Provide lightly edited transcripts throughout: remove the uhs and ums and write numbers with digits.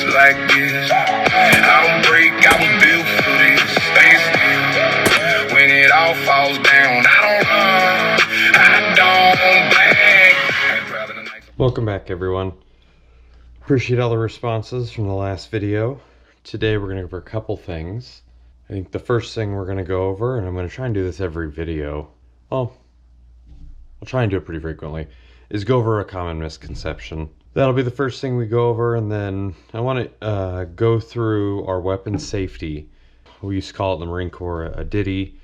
just like this. I don't break, I was built for this. Stay still. When it all falls down, I don't bang. Welcome back, everyone. Appreciate all the responses from the last video. Today we're going to go over a couple things. I think the first thing we're going to go over, and I'm going to try and do this every video, well, I'll try and do it pretty frequently, is go over a common misconception. That'll be the first thing we go over, and then I want to go through our weapon safety. We used to call it in the Marine Corps a ditty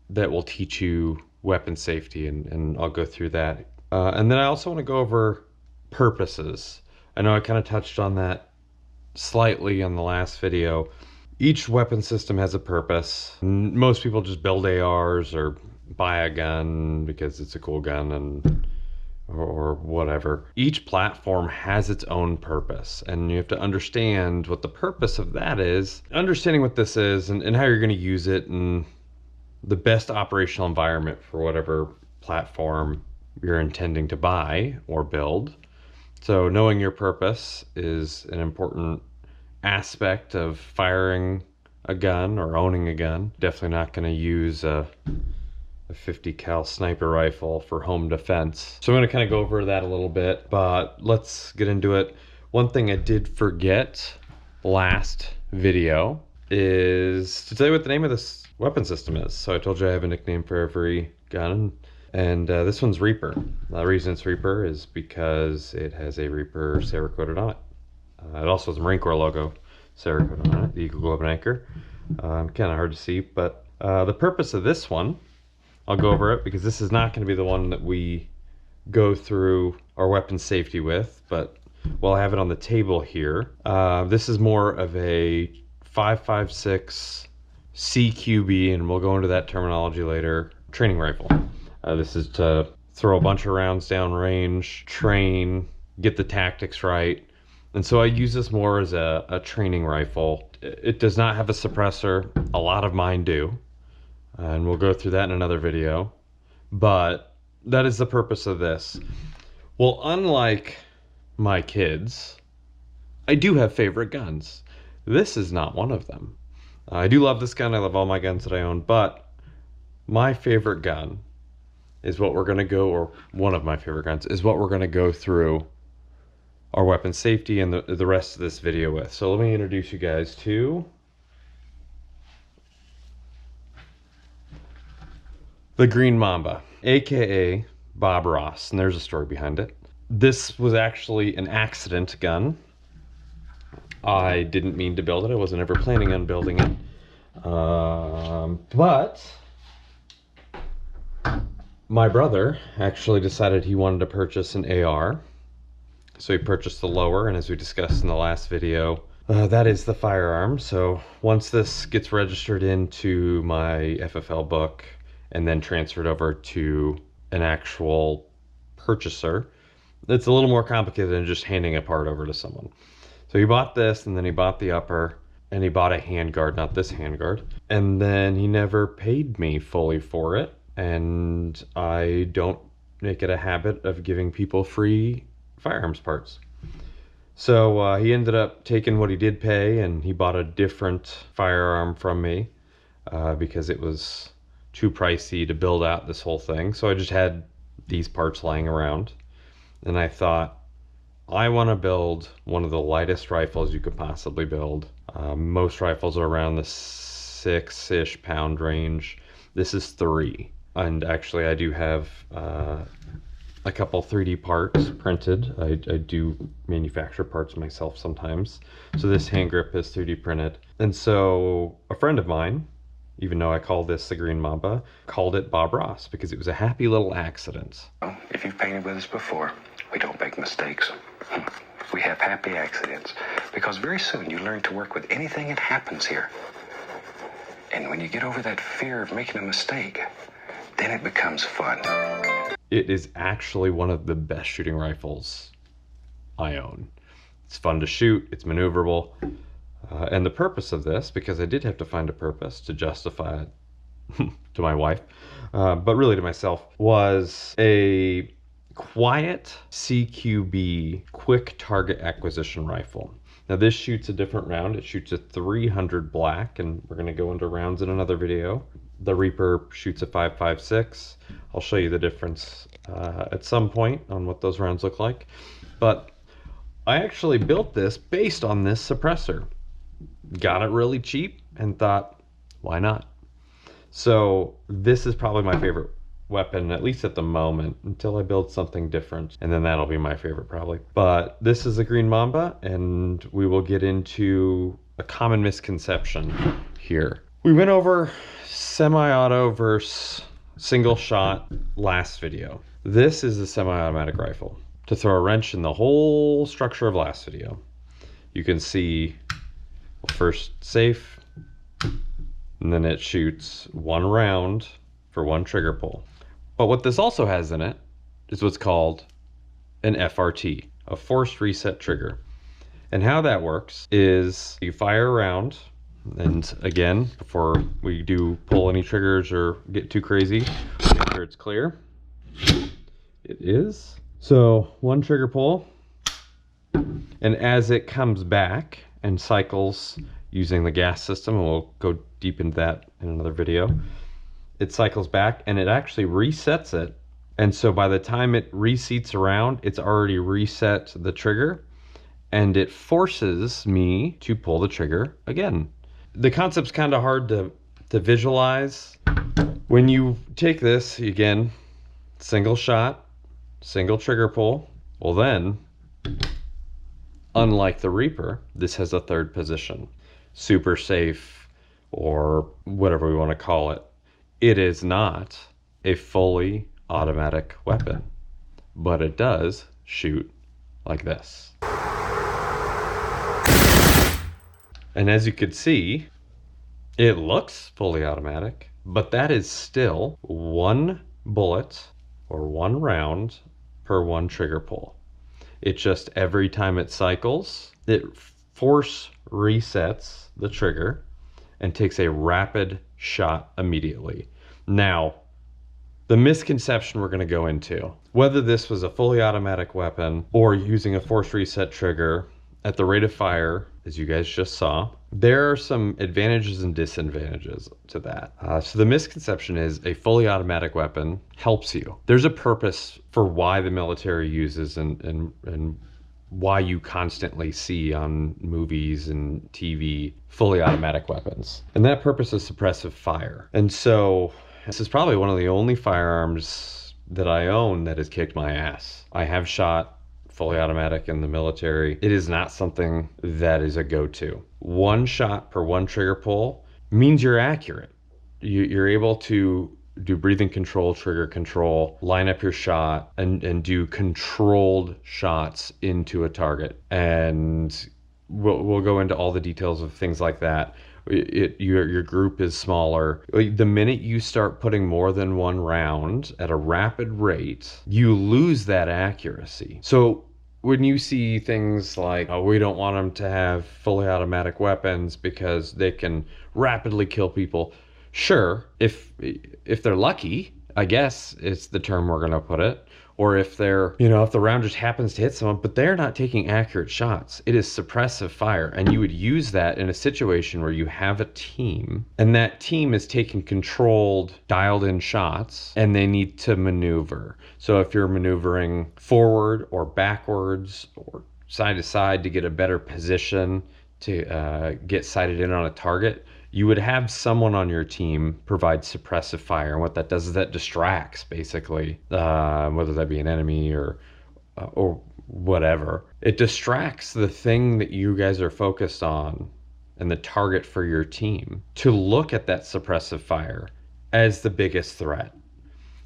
that will teach you weapon safety, and I'll go through that. And then I also want to go over purposes. I know I kind of touched on that slightly on the last video. Each weapon system has a purpose. Most people just build ARs or buy a gun because it's a cool gun or whatever. Each platform has its own purpose, and you have to understand what the purpose of that is. Understanding what this is and how you're going to use it and the best operational environment for whatever platform you're intending to buy or build. So knowing your purpose is an important aspect of firing a gun or owning a gun. Definitely not going to use a 50 cal sniper rifle for home defense. So I'm going to kind of go over that a little bit, but let's get into it. One thing I did forget last video is to tell you what the name of this weapon system is. So I told you I have a nickname for every gun, and this one's Reaper. The reason it's Reaper is because it has a Reaper Cerakoted on it. It also has a Marine Corps logo Cerakoted on it, the Eagle Globe and Anchor. Kind of hard to see, but the purpose of this one, I'll go over it because this is not going to be the one that we go through our weapon safety with, but while I have it on the table here, this is more of a 5.56 CQB, and we'll go into that terminology later, training rifle. This is to throw a bunch of rounds down range, train, get the tactics right. And so I use this more as a training rifle. It does not have a suppressor. A lot of mine do. And we'll go through that in another video. But that is the purpose of this. Well, unlike my kids, I do have favorite guns. This is not one of them. I do love this gun. I love all my guns that I own. But my favorite gun is what we're going to go, or one of my favorite guns, is what we're going to go through our weapon safety and the rest of this video with. So let me introduce you guys to the Green Mamba, aka Bob Ross, and there's a story behind it. This was actually an accident gun. I didn't mean to build it. I wasn't ever planning on building it. But my brother actually decided he wanted to purchase an AR. So he purchased the lower, and as we discussed in the last video, that is the firearm. So once this gets registered into my FFL book and then transferred over to an actual purchaser, it's a little more complicated than just handing a part over to someone. So he bought this, and then he bought the upper, and he bought a handguard, not this handguard, and then he never paid me fully for it. And I don't make it a habit of giving people free firearms parts. So he ended up taking what he did pay, and he bought a different firearm from me because it was too pricey to build out this whole thing. So I just had these parts lying around, and I thought, I want to build one of the lightest rifles you could possibly build. Most rifles are around the 6-ish pound range. This is 3. And actually I do have a couple 3D parts printed. I do manufacture parts myself sometimes. So this hand grip is 3D printed. And so a friend of mine, even though I call this the Green Mamba, called it Bob Ross because it was a happy little accident. If you've painted with us before, we don't make mistakes. We have happy accidents because very soon you learn to work with anything that happens here. And when you get over that fear of making a mistake, then it becomes fun. It is actually one of the best shooting rifles I own. It's fun to shoot, it's maneuverable, and the purpose of this, because I did have to find a purpose to justify it to my wife, but really to myself, was a quiet CQB quick target acquisition rifle. Now this shoots a different round. It shoots a 300 black, and we're going to go into rounds in another video. The Reaper shoots a 5.56. I'll show you the difference at some point on what those rounds look like. But I actually built this based on this suppressor. Got it really cheap and thought, why not? So this is probably my favorite weapon, at least at the moment, until I build something different, and then that'll be my favorite probably. But this is a Green Mamba, and we will get into a common misconception here. We went over semi-auto versus single shot last video. This is a semi-automatic rifle. To throw a wrench in the whole structure of last video, you can see, well, first safe, and then it shoots one round for one trigger pull. But what this also has in it is what's called an FRT, a forced reset trigger. And how that works is you fire a round, and again, before we do pull any triggers or get too crazy, make sure it's clear. It is. So one trigger pull, and as it comes back and cycles using the gas system, and we'll go deep into that in another video, it cycles back and it actually resets it. And so by the time it reseats around, it's already reset the trigger, and it forces me to pull the trigger again. The concept's kind of hard to visualize. When you take this, again, single shot, single trigger pull, well then, unlike the Reaper, this has a third position. Super safe, or whatever we want to call it. It is not a fully automatic weapon, but it does shoot like this. And as you could see, it looks fully automatic, but that is still one bullet or one round per one trigger pull. It just, every time it cycles, it force resets the trigger and takes a rapid shot immediately. Now, the misconception we're going to go into, whether this was a fully automatic weapon or using a force reset trigger at the rate of fire, as you guys just saw, there are some advantages and disadvantages to that. So the misconception is a fully automatic weapon helps you. There's a purpose for why the military uses and why you constantly see on movies and TV fully automatic weapons. And that purpose is suppressive fire. And so this is probably one of the only firearms that I own that has kicked my ass. I have shot fully automatic in the military. It is not something that is a go-to. One shot per one trigger pull means you're accurate. You're able to do breathing control, trigger control, line up your shot, and do controlled shots into a target. And we'll go into all the details of things like that. Your group is smaller. The minute you start putting more than one round at a rapid rate, you lose that accuracy. So when you see things like, oh, we don't want them to have fully automatic weapons because they can rapidly kill people. Sure, if they're lucky, I guess it's the term we're gonna put it. Or if they're, if the round just happens to hit someone, but they're not taking accurate shots. It is suppressive fire. And you would use that in a situation where you have a team, and that team is taking controlled, dialed in shots, and they need to maneuver. So if you're maneuvering forward or backwards or side to side to get a better position to get sighted in on a target, you would have someone on your team provide suppressive fire. And what that does is that distracts, basically, whether that be an enemy or whatever. It distracts the thing that you guys are focused on and the target for your team to look at that suppressive fire as the biggest threat.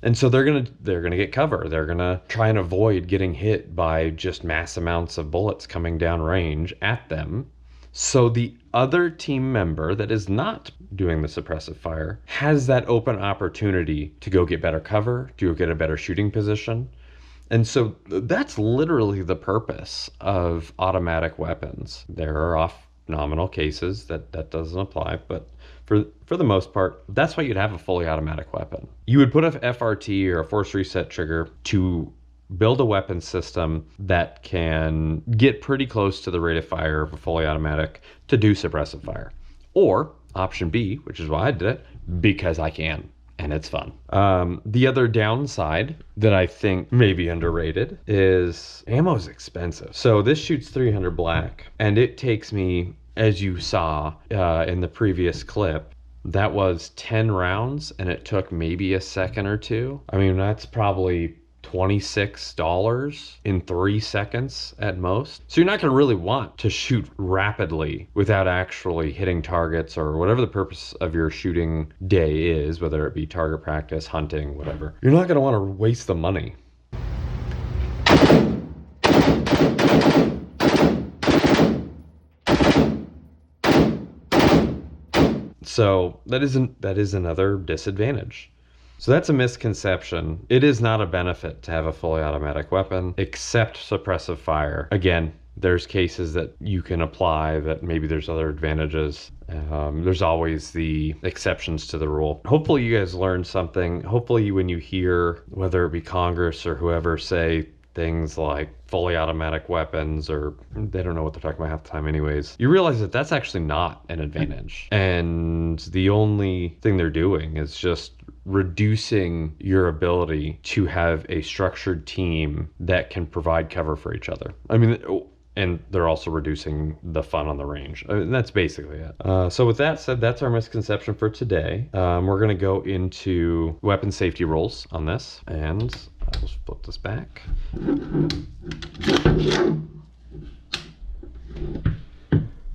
And so they're gonna get cover. They're gonna try and avoid getting hit by just mass amounts of bullets coming down range at them. So the other team member that is not doing the suppressive fire has that open opportunity to go get better cover, to go get a better shooting position. And so that's literally the purpose of automatic weapons. There are off nominal cases that doesn't apply, but for the most part, that's why you'd have a fully automatic weapon. You would put a FRT or a force reset trigger to build a weapon system that can get pretty close to the rate of fire of a fully automatic to do suppressive fire. Or option B, which is why I did it, because I can. And it's fun. The other downside that I think may be underrated is ammo is expensive. So this shoots 300 black, and it takes me, as you saw in the previous clip, that was 10 rounds, and it took maybe a second or two. I mean, that's probably $26 in 3 seconds at most. So you're not going to really want to shoot rapidly without actually hitting targets or whatever the purpose of your shooting day is, whether it be target practice, hunting, whatever. You're not going to want to waste the money. So that is another disadvantage. So that's a misconception. It is not a benefit to have a fully automatic weapon, except suppressive fire. Again, there's cases that you can apply that maybe there's other advantages. There's always the exceptions to the rule. Hopefully you guys learned something. Hopefully when you hear, whether it be Congress or whoever, say things like fully automatic weapons, or they don't know what they're talking about half the time anyways, you realize that that's actually not an advantage. And the only thing they're doing is just reducing your ability to have a structured team that can provide cover for each other. I mean, and they're also reducing the fun on the range. I mean, that's basically it. So with that said, that's our misconception for today. We're going to go into weapon safety rules on this, and I'll just flip this back.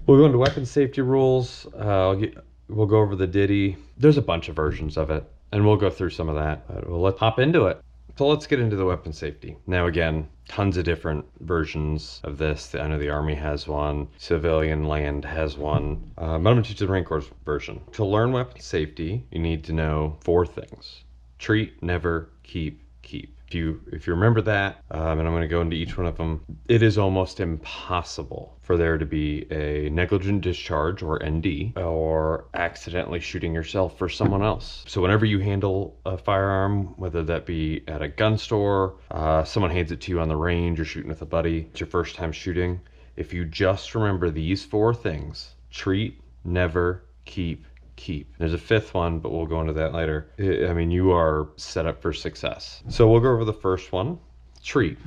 We'll go into weapon safety rules. We'll go over the Ditty. There's a bunch of versions of it, and we'll go through some of that. But let's hop into it. So let's get into the weapon safety. Now again, tons of different versions of this. I know the Army has one, civilian land has one, but I'm going to teach the Marine Corps version. To learn weapon safety, you need to know 4 things. Treat, never, keep, keep. If you remember that, and I'm going to go into each one of them, it is almost impossible for there to be a negligent discharge, or ND, or accidentally shooting yourself or someone else. So whenever you handle a firearm, whether that be at a gun store, someone hands it to you on the range, you're shooting with a buddy, it's your first time shooting, if you just remember these 4 things, treat, never, keep, keep. There's a 5th one, but we'll go into that later. I mean, you are set up for success. So we'll go over the first one. Treat.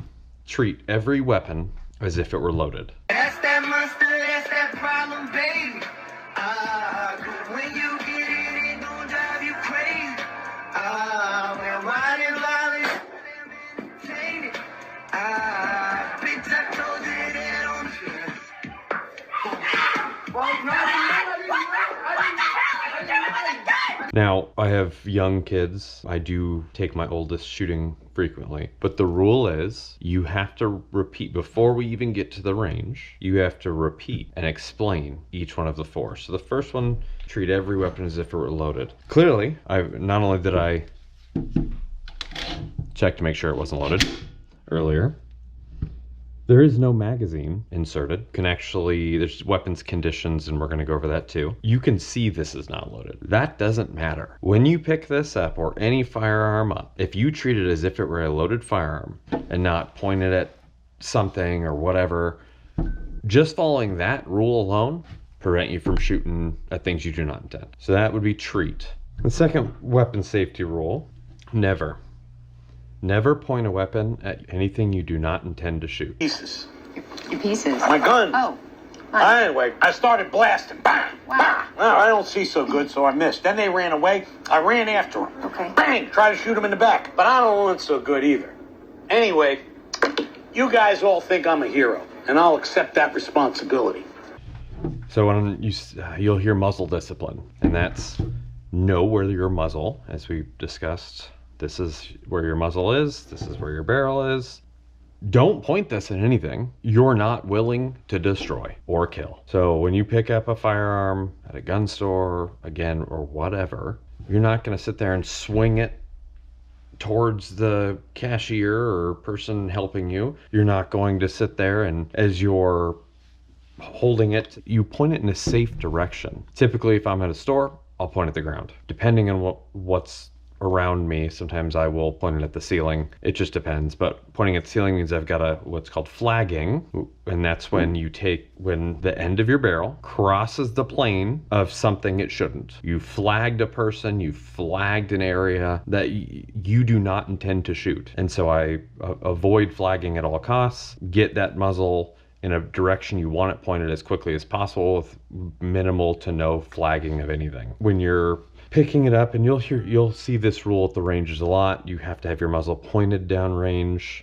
Treat every weapon as if it were loaded. That's that monster, that's that problem, baby. When you get it, it gon' drive you crazy. We're riding violence, entertain it. Bitch, I told you that on Now, I have young kids. I do take my oldest shooting frequently, but the rule is you have to repeat before we even get to the range. You have to repeat and explain each one of the 4. So the first one, treat every weapon as if it were loaded. Clearly, not only did I check to make sure it wasn't loaded earlier, there is no magazine inserted. There's weapons conditions, and we're going to go over that too. You can see this is not loaded. That doesn't matter. When you pick this up, or any firearm up, if you treat it as if it were a loaded firearm and not pointed at something or whatever, just following that rule alone prevent you from shooting at things you do not intend. So that would be treat. The second weapon safety rule, never. Never point a weapon at anything you do not intend to shoot. Pieces. Your pieces. My gun. Oh. Anyway, I started blasting. Bang! Wow. Bang! Well, I don't see so good, so I missed. Then they ran away. I ran after them. Okay. Bang! Tried to shoot them in the back. But I don't want so good either. Anyway, you guys all think I'm a hero, and I'll accept that responsibility. So when you'll hear muzzle discipline, and that's know where your muzzle, as we discussed, this is where your muzzle is, this is where your barrel is. Don't point this at anything you're not willing to destroy or kill. So when you pick up a firearm at a gun store, again, or whatever, you're not going to sit there and swing it towards the cashier or person helping you. You're not going to sit there and, as you're holding it, you point it in a safe direction. Typically, if I'm at a store, I'll point at the ground. Depending on what's around me. Sometimes I will point it at the ceiling. It just depends. But pointing at the ceiling means I've got a what's called flagging, and that's when when the end of your barrel crosses the plane of something it shouldn't. You flagged a person, you flagged an area that you do not intend to shoot. And so I avoid flagging at all costs, get that muzzle in a direction you want it pointed as quickly as possible with minimal to no flagging of anything. When you're picking it up, and you'll see this rule at the ranges a lot, you have to have your muzzle pointed downrange,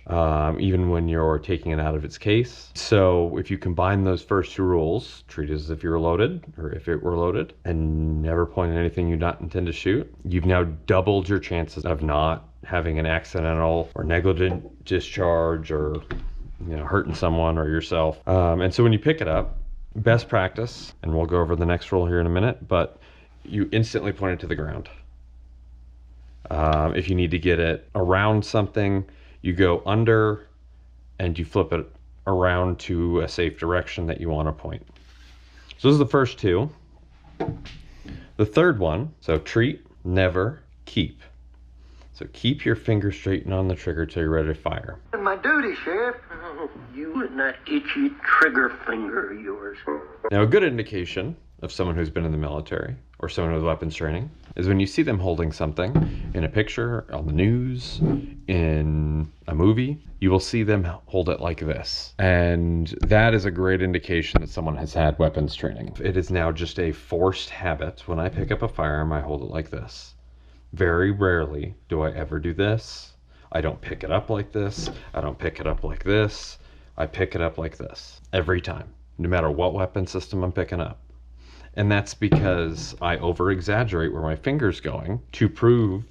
even when you're taking it out of its case. So if you combine those first two rules, treat it as if you were loaded, or if it were loaded, and never point at anything you not intend to shoot, you've now doubled your chances of not having an accidental or negligent discharge, or hurting someone or yourself. And so when you pick it up, best practice, and we'll go over the next rule here in a minute, but you instantly point it to the ground. If you need to get it around something, you go under and you flip it around to a safe direction that you want to point. So those are the first two. The third one, so treat, never, keep. So keep your finger straight and on the trigger till you're ready to fire. My duty, Sheriff. You and that itchy trigger finger of yours. Now, a good indication of someone who's been in the military or someone with weapons training is when you see them holding something in a picture, on the news, in a movie, you will see them hold it like this. And that is a great indication that someone has had weapons training. It is now just a forced habit. When I pick up a firearm, I hold it like this. Very rarely do I ever do this. I don't pick it up like this. I don't pick it up like this. I pick it up like this every time, no matter what weapon system I'm picking up. And that's because I over-exaggerate where my finger's going to prove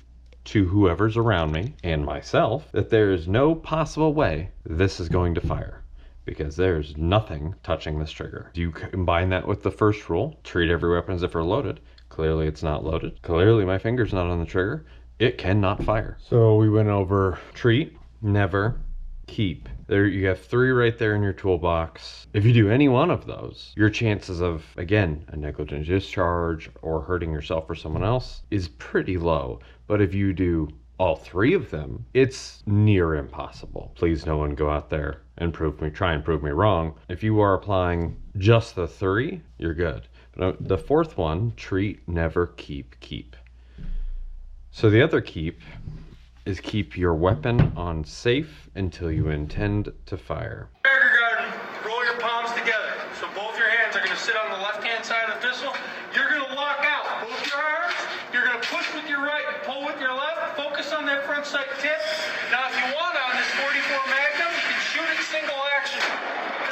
to whoever's around me and myself that there is no possible way this is going to fire, because there's nothing touching this trigger. You combine that with the first rule, treat every weapon as if they're loaded. Clearly it's not loaded. Clearly my finger's not on the trigger. It cannot fire. So we went over treat, never, keep. There you have three right there in your toolbox. If you do any one of those, your chances of, again, a negligent discharge or hurting yourself or someone else is pretty low. But if you do all three of them, it's near impossible. Please no one go out there and try and prove me wrong. If you are applying just the three, you're good. But the fourth one, treat, never, keep, keep. So the other keep is keep your weapon on safe until you intend to fire. Barrier garden, roll your palms together. So both your hands are going to sit on the left-hand side of the pistol. You're going to lock out both your arms. You're going to push with your right, pull with your left. Focus on that front sight tip. Now, if you want on this 44 Magnum, you can shoot it single action.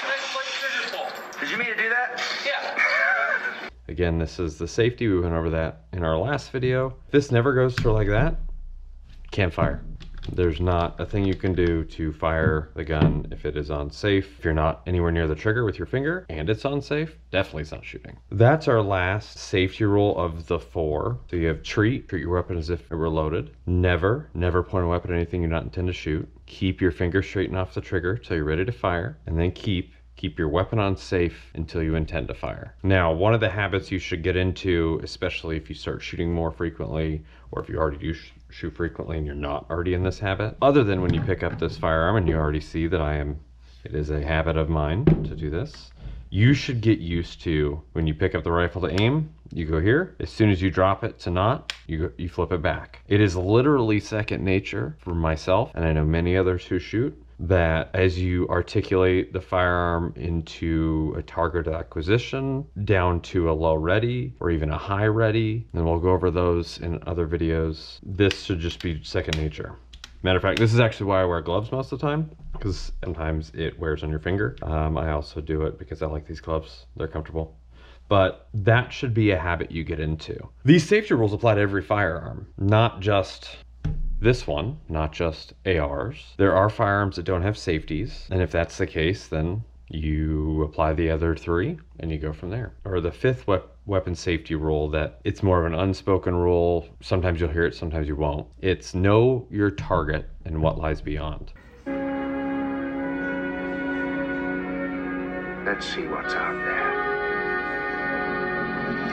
That's like scissors pull. Did you mean to do that? Yeah. Again, this is the safety. We went over that in our last video. If this never goes through like that, can't fire. There's not a thing you can do to fire the gun if it is unsafe. If you're not anywhere near the trigger with your finger and it's unsafe, definitely it's not shooting. That's our last safety rule of the four. So you have treat your weapon as if it were loaded. Never point a weapon at anything you not intend to shoot. Keep your finger straight and off the trigger till you're ready to fire. And then keep your weapon on safe until you intend to fire. Now, one of the habits you should get into, especially if you start shooting more frequently, or if you already do shoot frequently and you're not already in this habit, other than when you pick up this firearm and you already see that it is a habit of mine to do this, you should get used to when you pick up the rifle to aim, you go here. As soon as you drop it to not, you flip it back. It is literally second nature for myself, and I know many others who shoot, that as you articulate the firearm into a target acquisition, down to a low ready or even a high ready, and we'll go over those in other videos, this should just be second nature. Matter of fact, this is actually why I wear gloves most of the time, because sometimes it wears on your finger. I also do it because I like these gloves. They're comfortable. But that should be a habit you get into. These safety rules apply to every firearm, not just this one, not just ARs. There are firearms that don't have safeties, and if that's the case, then you apply the other three and you go from there. Or the fifth weapon safety rule, that it's more of an unspoken rule. Sometimes you'll hear it, sometimes you won't. It's know your target and what lies beyond. Let's see what's out there.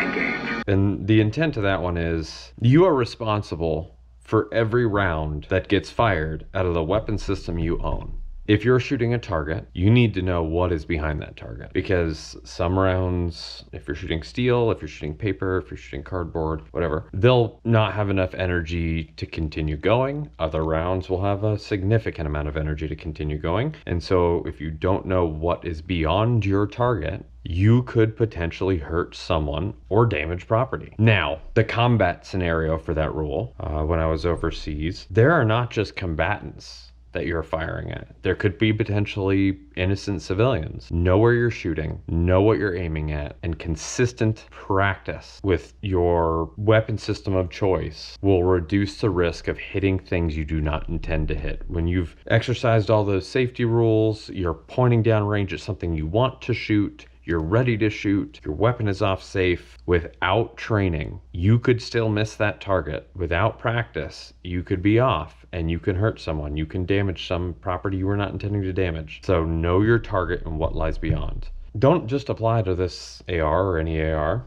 Engage. And the intent of that one is you are responsible for every round that gets fired out of the weapon system you own. If you're shooting a target, you need to know what is behind that target, because some rounds, if you're shooting steel, if you're shooting paper, if you're shooting cardboard, whatever, they'll not have enough energy to continue going. Other rounds will have a significant amount of energy to continue going. And so if you don't know what is beyond your target, you could potentially hurt someone or damage property. Now, the combat scenario for that rule, when I was overseas, there are not just combatants that you're firing at. There could be potentially innocent civilians. Know where you're shooting, know what you're aiming at, and consistent practice with your weapon system of choice will reduce the risk of hitting things you do not intend to hit. When you've exercised all those safety rules, you're pointing down range at something you want to shoot, you're ready to shoot, your weapon is off safe. Without training, you could still miss that target. Without practice, you could be off and you can hurt someone. You can damage some property you were not intending to damage. So know your target and what lies beyond. Don't just apply to this AR or any AR.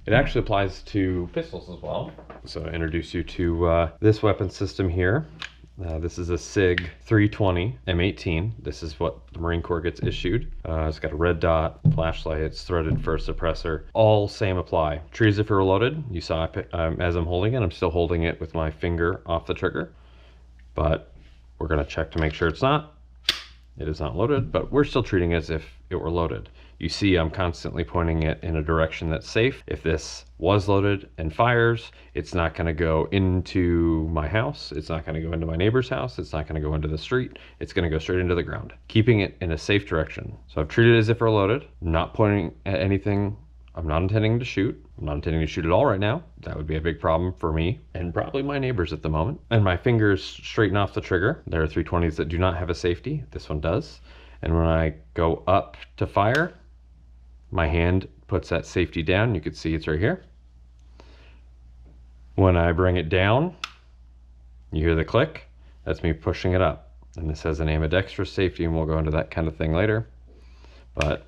It actually applies to pistols as well. So I introduce you to this weapon system here. This is a SIG 320 M18. This is what the Marine Corps gets issued. It's got a red dot, flashlight, it's threaded for a suppressor. All same apply. Trees if you're loaded. You saw as I'm holding it, I'm still holding it with my finger off the trigger. But we're gonna check to make sure it's not. It is not loaded, but we're still treating it as if it were loaded. You see I'm constantly pointing it in a direction that's safe. If this was loaded and fires, it's not gonna go into my house. It's not gonna go into my neighbor's house. It's not gonna go into the street. It's gonna go straight into the ground, keeping it in a safe direction. So I've treated it as if we're loaded, not pointing at anything I'm not intending to shoot. I'm not intending to shoot at all right now. That would be a big problem for me and probably my neighbors at the moment. And my fingers straighten off the trigger. There are 320s that do not have a safety. This one does. And when I go up to fire, my hand puts that safety down. You can see it's right here. When I bring it down, you hear the click. That's me pushing it up. And this has an ambidextrous safety, and we'll go into that kind of thing later. But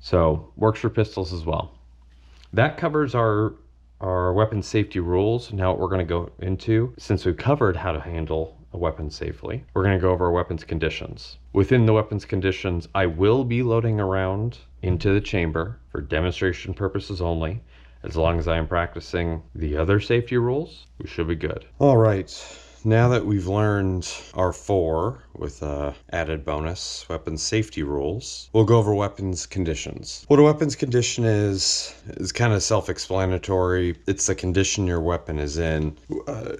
so works for pistols as well. That covers our weapon safety rules. Now what we're going to go into, since we've covered how to handle a weapon safely, we're going to go over weapons conditions. Within the weapons conditions, I will be loading a round into the chamber for demonstration purposes only. As long as I am practicing the other safety rules, we should be good. All right. Now that we've learned our 4 with added bonus weapons safety rules, we'll go over weapons conditions. What a weapons condition is kind of self-explanatory. It's the condition your weapon is in.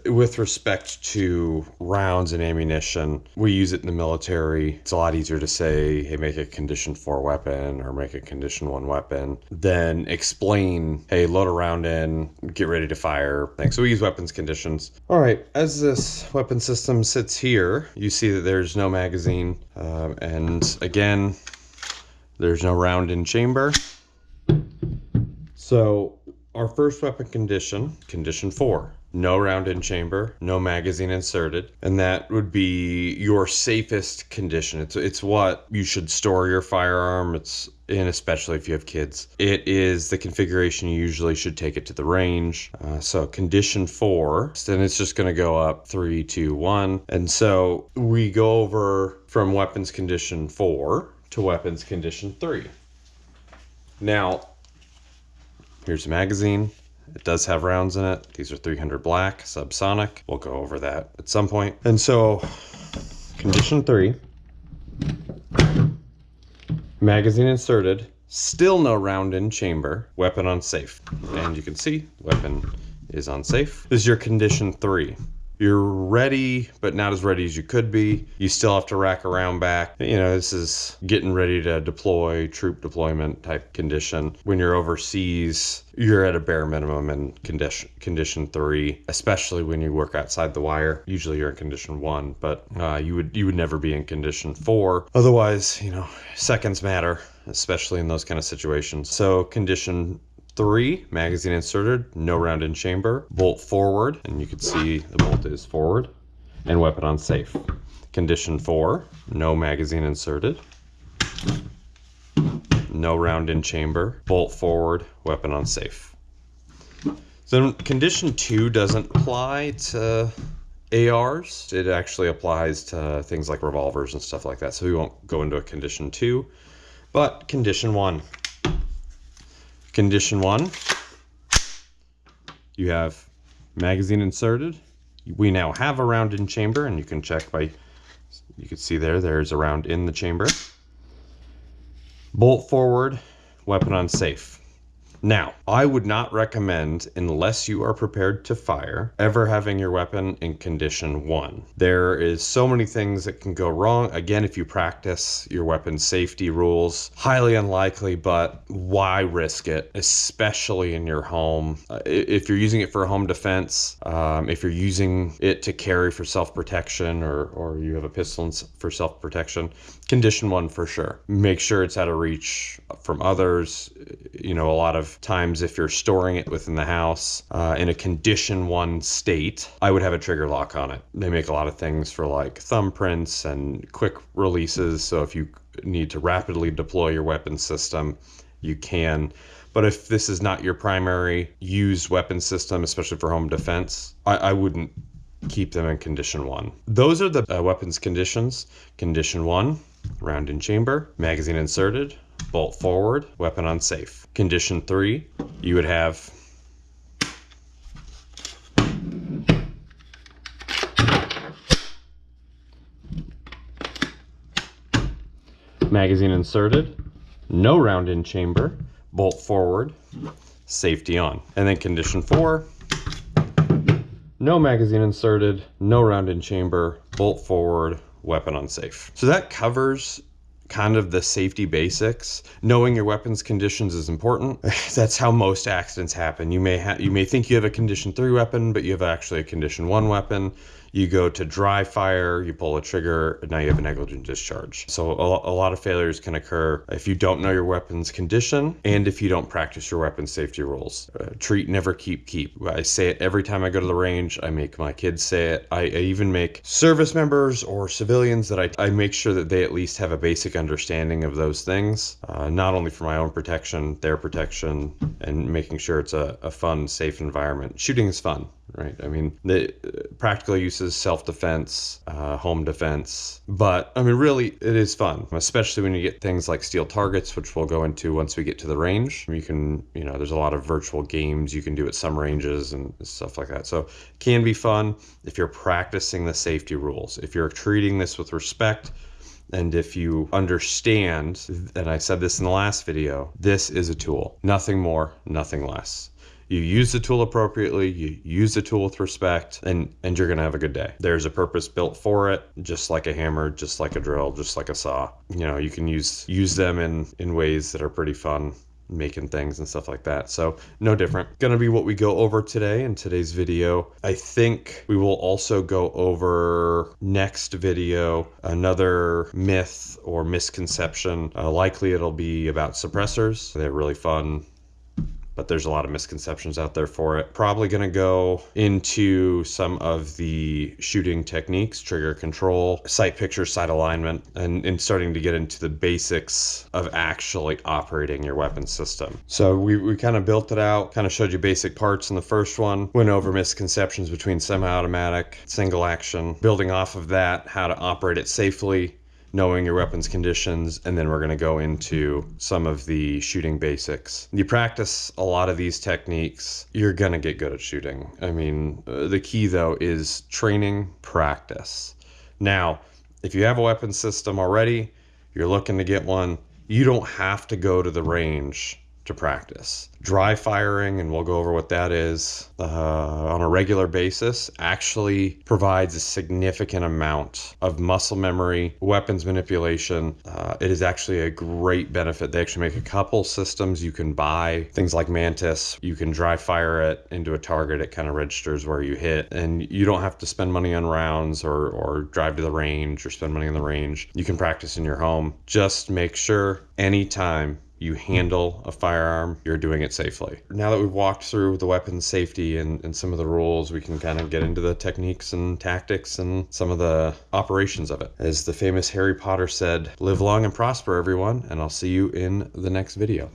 With respect to rounds and ammunition, we use it in the military. It's a lot easier to say, hey, make a condition 4 weapon or make a condition 1 weapon than explain, hey, load a round in, get ready to fire. So we use weapons conditions. All right, as this weapon system sits here, you see that there's no magazine, and again, there's no round in chamber. So our first weapon condition, condition 4, no round in chamber, no magazine inserted, and that would be your safest condition. It's what you should store your firearm. It's in, especially if you have kids. It is the configuration you usually should take it to the range. So condition 4, then it's just going to go up 3, 2, 1, and so we go over from weapons condition 4 to weapons condition 3. Now, here's the magazine. It does have rounds in it. These are 300 black, subsonic. We'll go over that at some point. And so, condition 3, magazine inserted, still no round in chamber, weapon on safe. And you can see, weapon is on safe. This is your condition 3. You're ready, but not as ready as you could be. You still have to rack a round back. You know, this is getting ready to deploy, troop deployment type condition. When you're overseas, you're at a bare minimum in condition 3, especially when you work outside the wire. Usually you're in condition 1, but you would never be in condition 4. Otherwise, you know, seconds matter, especially in those kind of situations. So condition 3, magazine inserted, no round in chamber, bolt forward, and you can see the bolt is forward, and weapon on safe. Condition 4, no magazine inserted, no round in chamber, bolt forward, weapon on safe. So condition 2 doesn't apply to ARs. It actually applies to things like revolvers and stuff like that. So we won't go into a condition 2, but condition 1. Condition 1, you have magazine inserted. We now have a round in chamber, and you can check by, you can see there's a round in the chamber. Bolt forward, weapon on safe. Now, I would not recommend, unless you are prepared to fire, ever having your weapon in condition 1. There is so many things that can go wrong. Again, if you practice your weapon safety rules, highly unlikely, but why risk it, especially in your home? If you're using it for home defense, if you're using it to carry for self-protection, or you have a pistol for self-protection, condition 1 for sure. Make sure it's out of reach from others. You know, a lot of times if you're storing it within the house in a condition 1 state, I would have a trigger lock on it. They make a lot of things for like thumbprints and quick releases, so if you need to rapidly deploy your weapon system, you can. But if this is not your primary used weapon system, especially for home defense, I wouldn't keep them in condition 1. Those are the weapons conditions. Condition 1, round in chamber, magazine inserted, bolt forward, weapon on safe. Condition 3, you would have magazine inserted, no round in chamber, bolt forward, safety on. And then condition 4, no magazine inserted, no round in chamber, bolt forward, weapon on safe. So that covers kind of the safety basics. Knowing your weapons conditions is important. That's how most accidents happen. You may think you have a condition 3 weapon, but you have actually a condition 1 weapon. You go to dry fire, you pull a trigger, and now you have a negligent discharge. So a lot of failures can occur if you don't know your weapon's condition and if you don't practice your weapon safety rules. Treat, never keep. I say it every time I go to the range. I make my kids say it. I even make service members or civilians that I make sure that they at least have a basic understanding of those things, not only for my own protection, their protection, and making sure it's a fun, safe environment. Shooting is fun, right? I mean, the practical uses, self-defense, home defense, but I mean, really, it is fun, especially when you get things like steel targets, which we'll go into once we get to the range. You can, there's a lot of virtual games you can do at some ranges and stuff like that. So it can be fun if you're practicing the safety rules, if you're treating this with respect, and if you understand, and I said this in the last video, this is a tool, nothing more, nothing less. You use the tool appropriately, you use the tool with respect, and you're gonna have a good day. There's a purpose built for it, just like a hammer, just like a drill, just like a saw. You can use them in ways that are pretty fun, making things and stuff like that. So no different. Gonna be what we go over today in today's video. I think we will also go over next video another myth or misconception. Likely it'll be about suppressors. They're really fun, but there's a lot of misconceptions out there for it. Probably gonna go into some of the shooting techniques, trigger control, sight picture, sight alignment, and starting to get into the basics of actually operating your weapon system. So we kind of built it out, kind of showed you basic parts in the first one, went over misconceptions between semi-automatic, single action, building off of that, how to operate it safely, knowing your weapons conditions, and then we're going to go into some of the shooting basics. You practice a lot of these techniques, you're going to get good at shooting. I mean, the key though is training, practice. Now, if you have a weapon system already, you're looking to get one, you don't have to go to the range to practice. Dry firing, and we'll go over what that is, on a regular basis actually provides a significant amount of muscle memory, weapons manipulation. It is actually a great benefit. They actually make a couple systems you can buy, things like Mantis. You can dry fire it into a target, it kind of registers where you hit, and you don't have to spend money on rounds or drive to the range or spend money on the range. You can practice in your home. Just make sure anytime you handle a firearm, you're doing it safely. Now that we've walked through the weapons safety and some of the rules, we can kind of get into the techniques and tactics and some of the operations of it. As the famous Harry Potter said, live long and prosper, everyone, and I'll see you in the next video.